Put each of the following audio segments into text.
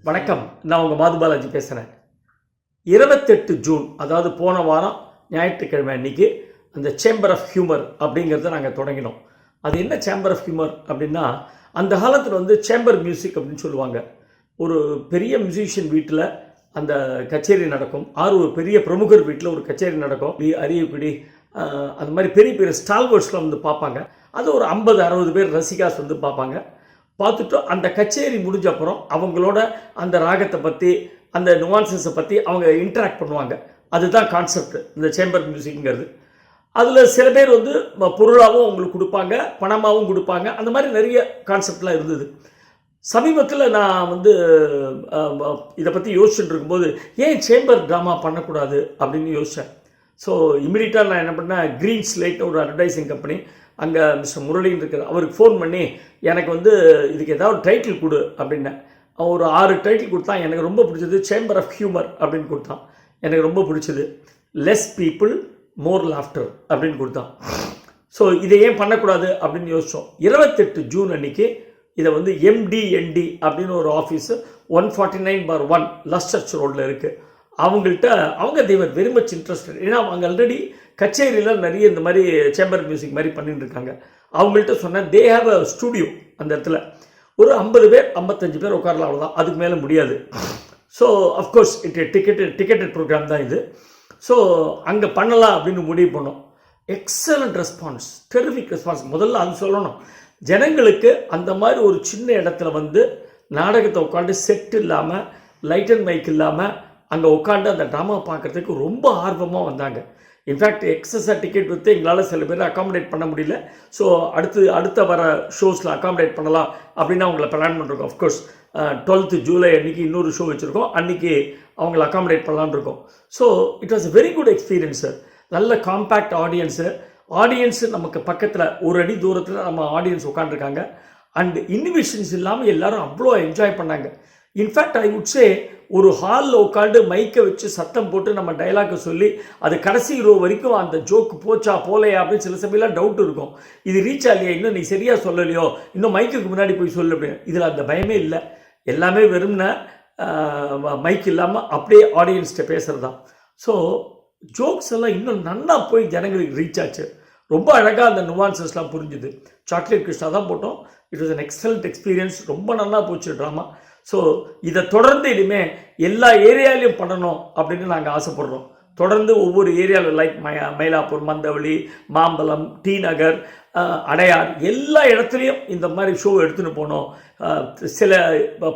வணக்கம். நான் உங்கள் மாதுபாலாஜி பேசுகிறேன். 28 ஜூன், அதாவது போன வாரம் ஞாயிற்றுக்கிழமை அன்றைக்கி அந்த சேம்பர் ஆஃப் ஹியூமர் அப்படிங்கிறத நாங்கள் தொடங்கினோம். அது என்ன சேம்பர் ஆஃப் ஹியூமர் அப்படின்னா, அந்த காலத்தில் வந்து சேம்பர் மியூசிக் அப்படின்னு சொல்லுவாங்க. ஒரு பெரிய மியூசிஷியன் வீட்டில் அந்த கச்சேரி நடக்கும். ஒரு பெரிய பிரமுகர் வீட்டில் ஒரு கச்சேரி நடக்கும். அரியக்குடி அந்த மாதிரி பெரிய பெரிய ஸ்டால்வர்ட்ஸ்லாம் வந்து பார்ப்பாங்க. அது ஒரு 50-60 பேர் ரசிகாஸ் வந்து பார்ப்பாங்க. பார்த்துட்டு அந்த கச்சேரி முடிஞ்ச அப்புறம் அவங்களோட அந்த ராகத்தை பற்றி, அந்த நுவான்சஸை பற்றி அவங்க இன்டராக்ட் பண்ணுவாங்க. அதுதான் கான்செப்ட் இந்த சேம்பர் மியூசிக்ங்கிறது. அதில் சில பேர் வந்து பொருளாகவும் அவங்களுக்கு கொடுப்பாங்க, பணமாகவும் கொடுப்பாங்க. அந்த மாதிரி நிறைய கான்செப்ட்லாம் இருந்தது. சமீபத்தில் நான் வந்து இதை பற்றி யோசிச்சுட்டு இருக்கும்போது, ஏன் சேம்பர் ட்ராமா பண்ணக்கூடாது அப்படின்னு யோசித்தேன். ஸோ இம்மிடியட்டாக நான் என்ன பண்ணேன், க்ரீன் ஸ்லேட்னு ஒரு அட்வர்டைசிங் கம்பெனி, அங்கே மிஸ்டர் முரளின்னு இருக்கிற அவருக்கு ஃபோன் பண்ணி, எனக்கு வந்து இதுக்கு ஏதாவது டைட்டில் கொடு அப்படின்னேன். அவன் ஒரு 6 டைட்டில் கொடுத்தான். எனக்கு ரொம்ப பிடிச்சது சேம்பர் ஆஃப் ஹியூமர் அப்படின்னு கொடுத்தான். எனக்கு ரொம்ப பிடிச்சது லெஸ் பீப்புள் மோர் லாஃப்டர் அப்படின்னு கொடுத்தான். ஸோ இதை ஏன் பண்ணக்கூடாது அப்படின்னு யோசித்தோம். 28 ஜூன் அன்றைக்கி இதை வந்து MDND அப்படின்னு ஒரு ஆஃபீஸு 149/1 லஸ்டர்ச் ரோடில் இருக்குது. அவங்க தேவர் வெரி மச் இன்ட்ரெஸ்டட். ஏன்னா அவங்க ஆல்ரெடி கச்சேரியில் நிறைய இந்த மாதிரி சேம்பர் மியூசிக் மாதிரி பண்ணிட்டு இருக்காங்க. அவங்கள்ட்ட சொன்னேன், தே ஹேவ் அ ஸ்டூடியோ அந்த இடத்துல. ஒரு 50 பேர் 55 பேர் உட்காரலாம், அவ்வளோதான், அதுக்கு மேலே முடியாது. ஸோ அஃப்கோர்ஸ் டிக்கெட்டட் ப்ரோக்ராம் தான் இது. ஸோ அங்கே பண்ணலாம் அப்படின்னு முடிவு பண்ணோம். Excellent response, terrific response. முதல்ல அது சொல்லணும். ஜனங்களுக்கு அந்த மாதிரி ஒரு சின்ன இடத்துல வந்து நாடகத்தை உட்காந்து செட் இல்லாமல், லைட் அண்ட் மைக் இல்லாமல் அங்கே உட்காந்து அந்த ட்ராமா பார்க்குறதுக்கு ரொம்ப ஆர்வமாக வந்தாங்க. இன்ஃபேக்ட் எக்ஸஸாக டிக்கெட் விற்று எங்களால் சில பேர் அகாமடேட் பண்ண முடியல. ஸோ அடுத்த வர ஷோஸில் அகாமடேட் பண்ணலாம் அப்படின்னு அவங்கள பிளான் பண்ணுறோம். அஃப்கோர்ஸ் 12th ஜூலை அன்றைக்கி இன்னொரு ஷோ வச்சுருக்கோம். அன்றைக்கி அவங்கள அகாமடேட் பண்ணலான்னு இருக்கோம். So it was a very good experience. நல்ல காம்பேக்ட் ஆடியன்ஸு நமக்கு பக்கத்தில் ஒரு அடி தூரத்தில் நம்ம ஆடியன்ஸ் உட்காந்துருக்காங்க. அண்ட் இன்ஹிபிஷன்ஸ் இல்லாமல் எல்லோரும் அவ்வளோ என்ஜாய் பண்ணாங்க. இன்ஃபேக்ட் ஐ வுட் சே, ஒரு ஹாலில் உட்காந்து மைக்கை வச்சு சத்தம் போட்டு நம்ம டைலாக்கை சொல்லி அது கடைசி ரோ வரைக்கும் அந்த ஜோக்கு போச்சா போலையா அப்படின்னு சில சமயம்லாம் டவுட் இருக்கும். இது ரீச் ஆகலையா, இன்னும் நீ சரியாக சொல்லலையோ, இன்னும் மைக்குக்கு முன்னாடி போய் சொல்லு அப்படின்னு. இதில் அந்த பயமே இல்லை. எல்லாமே வெறும்ன மைக் இல்லாமல் அப்படியே ஆடியன்ஸ்கிட்ட பேசுகிறது தான். ஸோ ஜோக்ஸ் எல்லாம் இன்னும் நல்லா போய் ஜனங்களுக்கு ரீச் ஆச்சு. ரொம்ப அழகாக அந்த நுவான்சஸ்லாம் புரிஞ்சுது. சாக்லேட் கிருஷ்ணா தான் போட்டோம். It was an excellent experience. ரொம்ப நல்லா போச்சு ட்ராமா. ஸோ இதை தொடர்ந்து இனிமேல் எல்லா ஏரியாலையும் பண்ணணும் அப்படின்னு நாங்கள் ஆசைப்படுறோம். தொடர்ந்து ஒவ்வொரு ஏரியாவில் லைக் மயிலாப்பூர், மந்தவெளி, மாம்பலம், டி நகர், அடையார், எல்லா இடத்துலையும் இந்த மாதிரி ஷோ எடுத்துகிட்டு போனோம். சில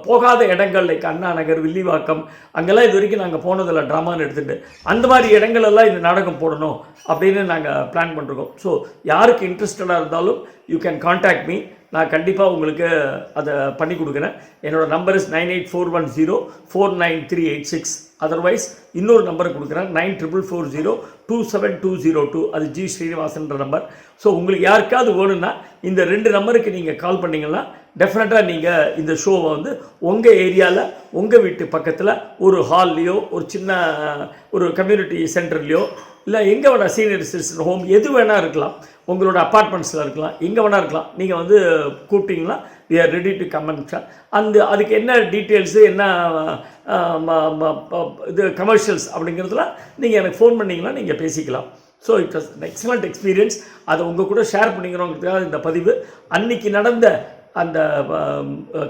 போகாத இடங்கள் லைக் அண்ணா நகர், வில்லிவாக்கம், அங்கெல்லாம் இது வரைக்கும் நாங்கள் போனதில்லை ட்ராமான்னு எடுத்துகிட்டு. அந்த மாதிரி இடங்களெல்லாம் இந்த நாடகம் போடணும் அப்படின்னு நாங்கள் பிளான் பண்ணிருக்கோம். ஸோ யாருக்கு இன்ட்ரெஸ்டடாக இருந்தாலும் யூ கேன் கான்டாக்ட் மீ. நான் கண்டிப்பாக உங்களுக்கு அதை பண்ணி கொடுக்குறேன். என்னோடய நம்பர் இஸ் 9841049386. அதர்வைஸ் இன்னொரு நம்பரை கொடுக்குறேன், 9440272002. அது ஜி ஸ்ரீனிவாசன்ற நம்பர். ஸோ உங்களுக்கு யாருக்காவது வேணும்னா இந்த 2 நம்பருக்கு நீங்கள் கால் பண்ணிங்கன்னா டெஃபினட்டாக நீங்கள் இந்த ஷோவை வந்து உங்கள் ஏரியாவில், உங்கள் வீட்டு பக்கத்தில் ஒரு ஹால்லையோ, ஒரு சின்ன ஒரு கம்யூனிட்டி சென்டர்லையோ, இல்லை எங்கே வேணால் சீனியர் சிட்டிசன் ஹோம் எது வேணால் இருக்கலாம், உங்களோட அப்பார்ட்மெண்ட்ஸில் இருக்கலாம், எங்கே வேணால் இருக்கலாம். நீங்கள் வந்து கூப்பிட்டீங்கன்னா we are ready to come and அதுக்கு என்ன டீட்டெயில்ஸு, என்ன இது கமர்ஷியல்ஸ் அப்படிங்கிறதுலாம் நீங்கள் எனக்கு ஃபோன் பண்ணிங்கன்னா நீங்கள் பேசிக்கலாம். So it was excellent experience. அதை உங்கள் கூட ஷேர் பண்ணிக்கிறோங்கிறதுக்காக இந்த பதிவு. அன்றைக்கி நடந்த அந்த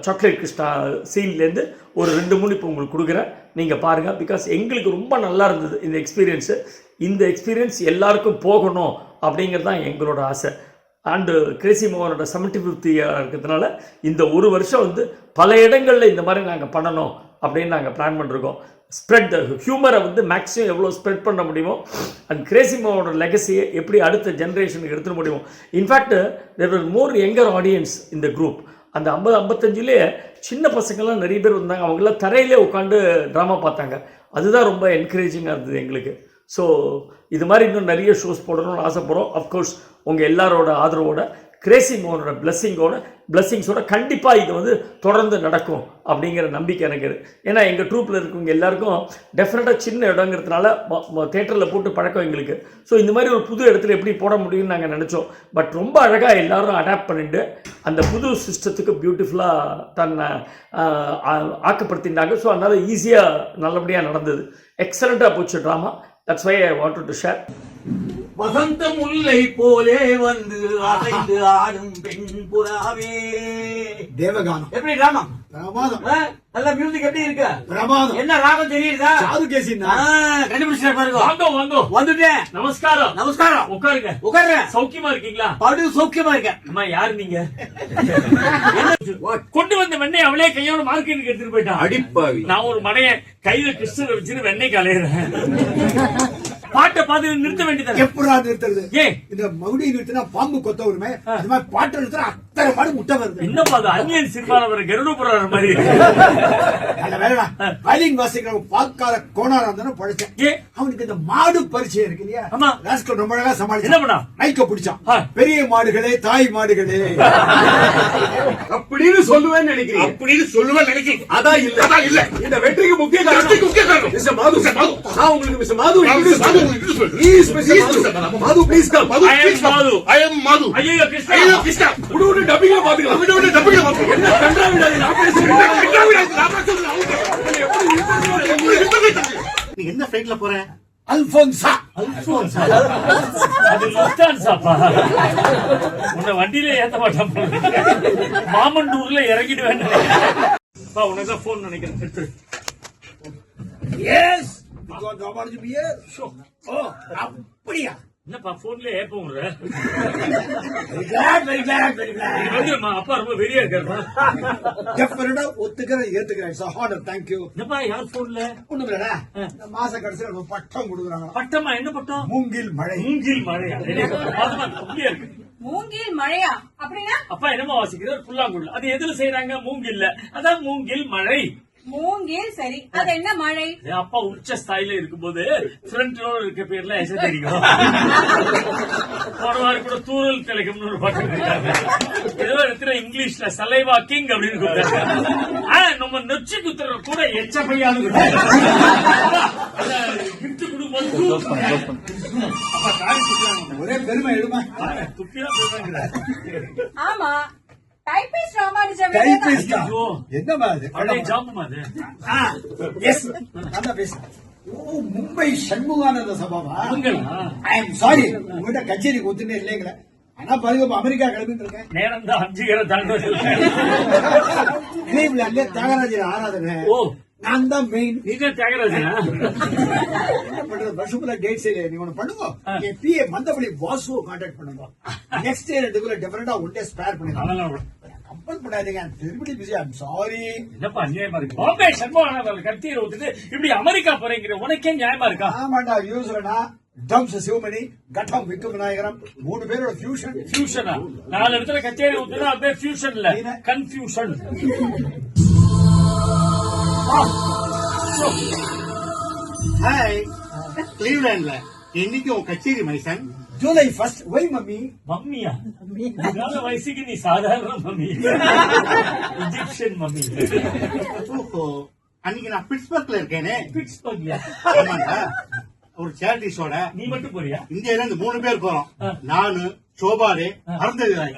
சாக்லேட் கிருஷ்ணா சீன்லேருந்து ஒரு 2-3 இப்போ உங்களுக்கு கொடுக்குறேன், நீங்கள் பாருங்கள். பிகாஸ் எங்களுக்கு ரொம்ப நல்லா இருந்தது இந்த எக்ஸ்பீரியன்ஸு. இந்த எக்ஸ்பீரியன்ஸ் எல்லாருக்கும் போகணும் அப்படிங்கிறது தான் எங்களோட ஆசை. அண்டு கிரேசி மோகனோட 75th இயர் இருக்கிறதுனால இந்த ஒரு வருஷம் வந்து பல இடங்களில் இந்த மாதிரி நாங்கள் பண்ணணும் அப்படின்னு நாங்கள் பிளான் பண்ணிருக்கோம். ஸ்ப்ரெட் த ஹியூமரை வந்து மேக்ஸிமம் எவ்வளோ ஸ்ப்ரெட் பண்ண முடியுமோ, அண்ட் கிரேசி மோகனோட லெகசியை எப்படி அடுத்த ஜென்ரேஷனுக்கு எடுத்துட முடியுமோ. In fact there are more younger audience இந்த குரூப். அந்த 50-55லேயே சின்ன பசங்கள்லாம் நிறைய பேர் வந்தாங்க. அவங்களாம் தரையிலே உட்காந்து ட்ராமா பார்த்தாங்க. அதுதான் ரொம்ப என்கரேஜிங்காக இருந்தது எங்களுக்கு. ஸோ இது மாதிரி இன்னும் நிறைய ஷோஸ் போடணும்னு ஆசைப்படுறோம். அஃப்கோர்ஸ் உங்கள் எல்லாரோட ஆதரவோட கிரேசி மோகனோட பிளெஸ்ஸிங்ஸோட கண்டிப்பாக இது வந்து தொடர்ந்து நடக்கும் அப்படிங்கிற நம்பிக்கை எனக்கு இருக்குது. ஏன்னா எங்கள் ட்ரூப்பில் இருக்கவங்க எல்லாருக்கும் டெஃபினட்டாக சின்ன இடங்கிறதுனால தேட்டரில் போட்டு பழக்கம் எங்களுக்கு. ஸோ இந்த மாதிரி ஒரு புது இடத்துல எப்படி போட முடியும்னு நாங்கள் நினச்சோம். பட் ரொம்ப அழகாக எல்லாரும் அடாப்ட் பண்ணிட்டு அந்த புது சிஸ்டத்துக்கு பியூட்டிஃபுல்லாக தன்னை ஆக்கப்படுத்தினாங்க. ஸோ அதனால் ஈஸியாக நல்லபடியாக நடந்தது. எக்ஸலண்ட்டாக போச்சு drama. That's why I wanted to share. வசந்த முல்லை போலே வந்து அலைந்து ஆடும் பெண் புறாவே. தேவகானம் எப்படி ராமம்? பிரமாதம். நல்ல மியூசிக் எப்படி இருக்கு? பிரமாதம். என்ன ராகம் தெரியுதா? சாது கேசினா கண்டுபிடிச்சா பாருங்க. வாங்க வந்துட்டேன். நமஸ்காரம். உட்காருங்க. சௌக்கியமா இருக்கீங்களா? படு சௌக்கியமா இருக்கேன். அம்மா யாரு நீங்க? கொண்டு வந்த வெண்ணெய் அவளே கையோட மார்க்கெட்டுக்கு எடுத்துட்டு போயிட்டான். அடிப்பாவி. நான் ஒரு மடைய கையில கிறிஸ்டரை வச்சுட்டு வெண்ணெய் கலையிறேன். பாட்டை பார்த்து நிறுத்த வேண்டியது. எப்படா நிறுத்துறது? ஏன் இந்த மகுடி நிறுத்தினா பாம்பு கொத்த வருமே, அது மாதிரி பாட்டை நிறுத்தினா அத்தனை மாடு முட்டை வருது. என்னப்பா அது அன்னியன் சினிமால வர கருடபுரம் மாதிரி. அந்த வேலைடா வயலின் வாசிக்கிற பார்க்காத கோணாரா இருந்தானே பழைச்சேன். அவனுக்கு இந்த மாடு பரிச்சயம் இருக்கு இல்லையா? ஆமா. ராஸ்கல் ரொம்ப அழகா சமாளிச்சு என்ன பண்ணா? மைக்க பிடிச்சான். பெரிய மாடுகளே தாய் மாடுகளே அப்படின்னு சொல்லுவேன்னு நினைக்கிறேன். அதான் இல்ல. இந்த வெற்றிக்கு முக்கிய காரணம் மிஸ்டர் மாது. நான் உங்களுக்கு மிஸ்டர் மாது Please, Madhu, please come. I am Madhu. ஐயோ கிருஷ்ணா. உடனே டப்பிங்ல பாத்துக்கலாம். என்ன கண்டாவிடாது நான் நீ என்ன ஃளைட்ல போற? அல்போன்சா. அது லுஃப்தான்சாப்பா. உன்னை வண்டியில ஏத்த மாட்டான். மாமண்டூர்ல இறங்கிடுவேன். உனக்கு தான் போன் நினைக்கிறேன். Yes. You got the opportunity to be here. Sure. Oh, அப்படியா? என்னப்பா போன்ல ஏப்ப விடுற? Very glad. அப்பா ரொம்ப வெறியா இருக்காருப்பா. டெஃபினட்டா ஏத்துக்கிறேன். It's a honor. Thank you. என்னப்பா யார் போன்ல? ஒண்ணும் இல்லடா. மாச கடைசில ஒரு பட்டம் கொடுக்குறாங்க. பட்டமா? என்ன பட்டம்? மூங்கில் மழை. மழையா? அப்படியே இருக்கு. மூங்கில் மழையா? அப்படின்னா அப்பா என்னமா வாசிக்கிறார்? புல்லாங்குழல். அது எதுல செய்யறாங்க? மூங்கில்ல. அதான் மூங்கில் மழை. மூங்கில் சரி, அது என்ன மழை? அப்பா உச்ச ஸ்தாயில இருக்கும்போது ஃப்ரண்ட் ரோடு இருக்க பேர்ல எசை தெரியும். போன வாரம் கூட தூரல் திலகம்னு ஒரு பாட்டு இருக்காங்க. ஏதோ இடத்துல இங்கிலீஷ்ல சலைவா கிங் அப்படின்னு கூப்பிட்டாங்க. நம்ம நொச்சி குத்துற கூட எச்சப்பையானு கிஃப்ட் கொடுக்கும்போது ஒரே பெருமை எடுமா துப்பிதான் சொல்றாங்க. ஆமா, டைபிஸ்ட் ராமானுஜம். என்னமா அது? பழைய ஜாபுமா அது? எஸ், நான் பேசுறேன். ஓ, Mumbai Shanmukhananda சபாவா? I am sorry, உங்ககிட்ட கச்சேரி ஒத்துனே இல்லைங்களே. ஆனா பாருங்க, அமெரிக்கா கிளம்பிட்டு இருக்கேன். நேரம் தான் 5 தாண்டி நினைவுல தியாகராஜர் ஆராதனை. ஓ, நான் தான் மெயின். நீங்க தியாகராஜனா? என்ன பண்றது, வருஷத்துல டேட்ஸ் இல்ல. நீங்க ஒண்ணு பண்ணுங்க, என் பிஏ மந்தபடி வாசுவை கான்டாக்ட் பண்ணுங்க. நெக்ஸ்ட் இயர் ரெண்டுக்குள்ள டெஃபினட்டா ஒன் டே ஸ்பேர் பண்ணிக்கலாம். கம்பல் பண்ணாதீங்க. திருப்பதி பிஸி. I'm sorry. என்னப்பா அநியாயமா இருக்கு? பாம்பே சண்முகானந்தர் கத்தியை ஊத்துட்டு இப்படி அமெரிக்கா போறீங்க, உனக்கே நியாயமா இருக்கா? ஆமாண்டா, யூஸ்வலா ட்ரம்ஸ் சிவமணி, கட்டம் விக்ரம் விநாயகரம் 3 பேரோட ஃபியூஷனா? 4 இடத்துல கச்சேரி ஊத்துனா அது ஃபியூஷன் இல்ல, கன்ஃபியூஷன். ஹாய், கிளீவ்லாண்ட்ல இன்னைக்கு உன் கச்சேரி மைசன். July 1st. Why mummy? மம்மியா? இதனால வயசுக்கு நீ சாதாரண மம்மி, இஜிப்சியன் மம்மி. ஓஹோ, அன்னைக்கு நான் பிட்ஸ்பர்க்ல இருக்கேனே. பிட்ஸ்பர்க்யா? ஆமாண்டா, ஒரு சேரிட்டி ஷோட. நீ மட்டும் போறியா? இந்தியால இருந்து 3 பேர் போறோம். நானு, சோபாரே, அருந்ததி ராய்.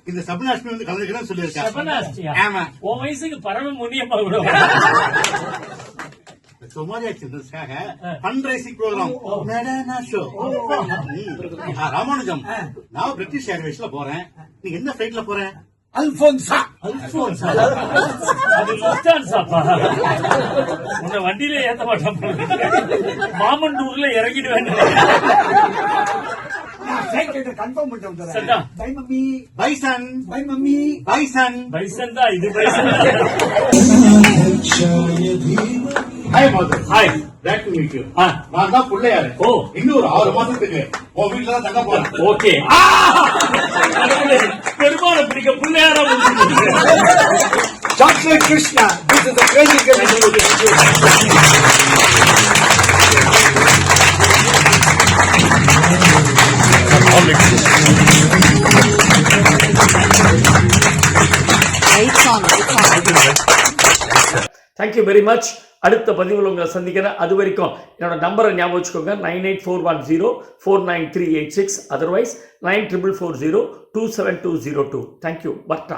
இந்த சபனாஷ்மி வந்து கலந்துக்கிறேன்னு சொல்லியிருக்காங்க. ஆமா, உன் வயசுக்கு பரம முனியம்மா கூட சோமாலியா சில்ட்ரன்ஸ்க்காக fund raising program show. Ramanujam, நான் பிரிட்டிஷ் ஏர்வேஸ்ல போறேன். நீ என்ன ஃபிளைட்ல போற? அல்போன்சா. அது லுஃப்தான்சாப்பா. உன்னை வண்டியில ஏத்த மாட்டான். மாமண்டூர்ல இறங்கிடுவேன். கன்ஃபார்ம் பண்ணிட்டு சரிடா. Bye mummy. Bison. Bye mummy. Bison. Bison தான் இது. Bison. Hi Madhu. Hi. Back to meet you. நான் தான் பிள்ளையாரு. ஓ, இன்னும் ஒரு 6 மாசத்துக்கு உன் வீட்டுல தான் தங்க போறேன். ஓகே. பெருமாள் பிடிக்க பிள்ளையாரா chocolate Krishna. This is a crazy girl. Thank you very much. அடுத்த பதிவில் உங்களை சந்திக்கிறேன். அது வரைக்கும் என்னோட நம்பரை ஞாபகம் வச்சுக்கோங்க, 9841049386, அதர்வைஸ் 9440272002. தேங்க்யூ. பர்டா.